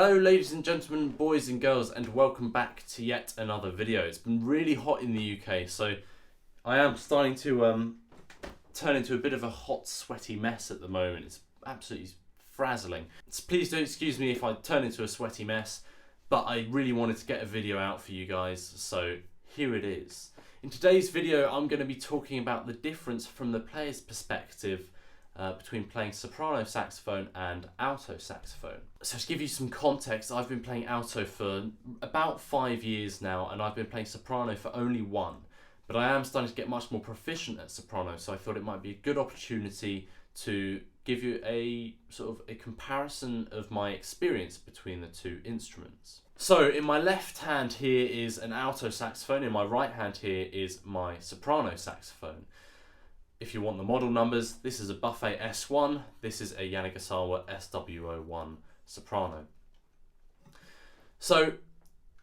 Hello ladies and gentlemen, boys and girls, and welcome back to yet another video. It's been really hot in the UK, so I am starting to turn into a bit of a hot, sweaty mess at the moment. It's absolutely frazzling. So please don't excuse me if I turn into a sweaty mess, but I really wanted to get a video out for you guys, so here it is. In today's video, I'm going to be talking about the difference from the player's perspective between playing soprano saxophone and alto saxophone. So to give you some context, I've been playing alto for about 5 years now, and I've been playing soprano for only 1. But I am starting to get much more proficient at soprano, so I thought it might be a good opportunity to give you a sort of a comparison of my experience between the two instruments. So in my left hand here is an alto saxophone, in my right hand here is my soprano saxophone. If you want the model numbers, this is a Buffet S1, this is a Yanagisawa SW01 soprano. So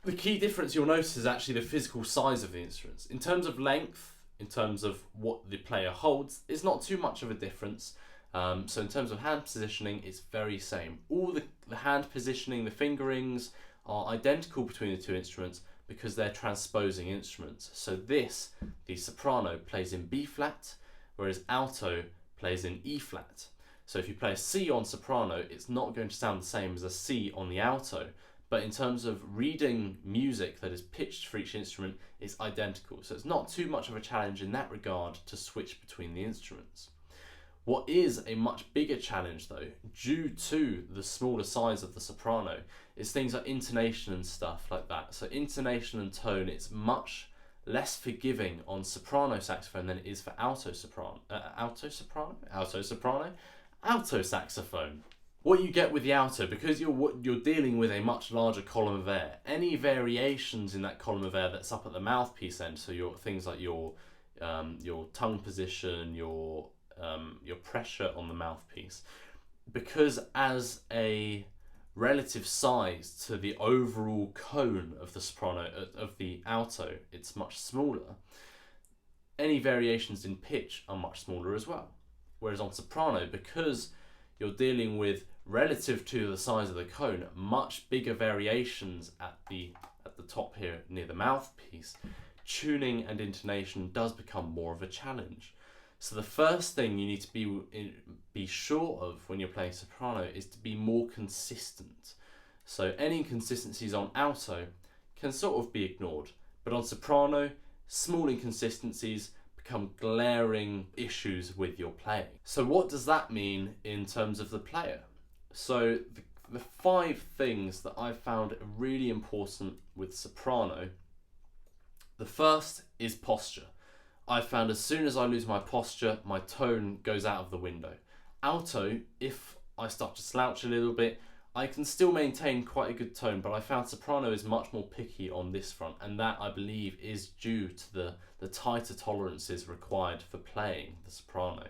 the key difference you'll notice is actually the physical size of the instruments. In terms of length, in terms of what the player holds, it's not too much of a difference. So in terms of hand positioning, it's very same. All the hand positioning, the fingerings are identical between the two instruments because they're transposing instruments. So this, the soprano, plays in B flat, whereas alto plays in E flat. So if you play a C on soprano, it's not going to sound the same as a C on the alto, but in terms of reading music that is pitched for each instrument, it's identical. So it's not too much of a challenge in that regard to switch between the instruments. What is a much bigger challenge though, due to the smaller size of the soprano, is things like intonation and stuff like that. So intonation and tone, it's much less forgiving on soprano saxophone than it is for alto saxophone. What you get with the alto, because you're dealing with a much larger column of air, any variations in that column of air that's up at the mouthpiece end, so your things like your tongue position, your pressure on the mouthpiece, because as a relative size to the overall cone of the soprano, of the alto, it's much smaller. Any variations in pitch are much smaller as well. Whereas on soprano, because you're dealing with, relative to the size of the cone, much bigger variations at the top here near the mouthpiece, tuning and intonation does become more of a challenge. So the first thing you need to be sure of when you're playing soprano is to be more consistent. So any inconsistencies on alto can sort of be ignored, but on soprano, small inconsistencies become glaring issues with your playing. So what does that mean in terms of the player? So the 5 things that I've found really important with soprano, the first is posture. I've found as soon as I lose my posture, my tone goes out of the window. Alto, if I start to slouch a little bit, I can still maintain quite a good tone, but I found soprano is much more picky on this front, and that I believe is due to the tighter tolerances required for playing the soprano.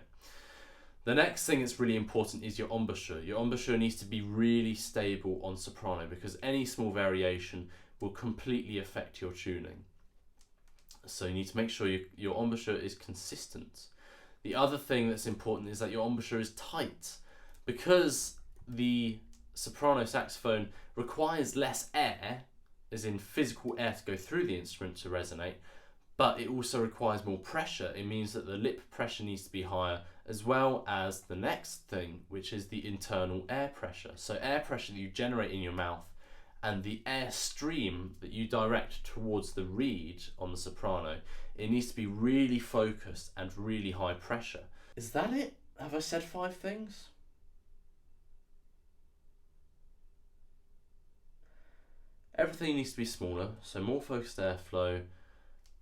The next thing that's really important is your embouchure. Your embouchure needs to be really stable on soprano because any small variation will completely affect your tuning. So you need to make sure your embouchure is consistent. The other thing that's important is that your embouchure is tight. Because the soprano saxophone requires less air, as in physical air to go through the instrument to resonate, but it also requires more pressure. It means that the lip pressure needs to be higher, as well as the next thing, which is the internal air pressure. So air pressure that you generate in your mouth and the air stream that you direct towards the reed on the soprano, it needs to be really focused and really high pressure. Is that it? Have I said 5 things? Everything needs to be smaller, so more focused airflow,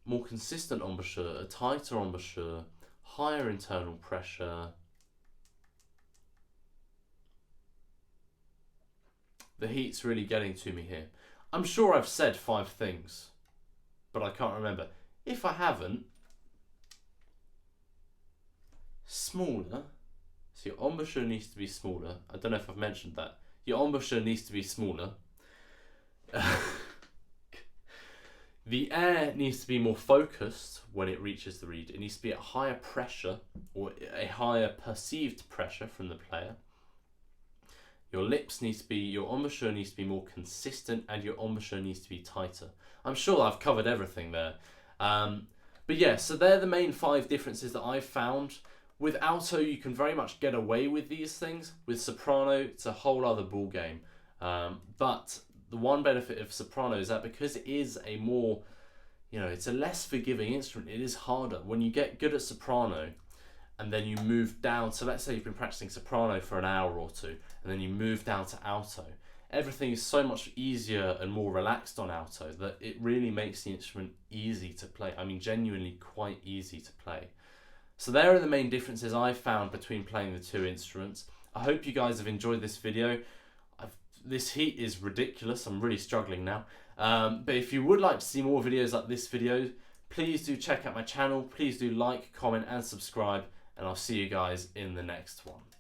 more consistent embouchure, a tighter embouchure, higher internal pressure. The heat's really getting to me here. I'm sure I've said 5 things, but I can't remember. If I haven't, smaller. So your embouchure needs to be smaller. I don't know if I've mentioned that. Your embouchure needs to be smaller. The air needs to be more focused when it reaches the reed. It needs to be at higher pressure, or a higher perceived pressure from the player. your lips need to be, your embouchure needs to be more consistent, and your embouchure needs to be tighter. I'm sure I've covered everything there. But yeah, so they're the main 5 differences that I've found. With alto, you can very much get away with these things. With soprano, it's a whole other ball game. But the one benefit of soprano is that because it is a more, it's a less forgiving instrument, it is harder. When you get good at soprano and then you move down, so let's say you've been practicing soprano for an hour or two, and then you move down to alto, everything is so much easier and more relaxed on alto that it really makes the instrument easy to play. I mean, genuinely quite easy to play. So there are the main differences I've found between playing the 2 instruments. I hope you guys have enjoyed this video. This heat is ridiculous, I'm really struggling now. But if you would like to see more videos like this video, please do check out my channel. Please do like, comment and subscribe, and I'll see you guys in the next one.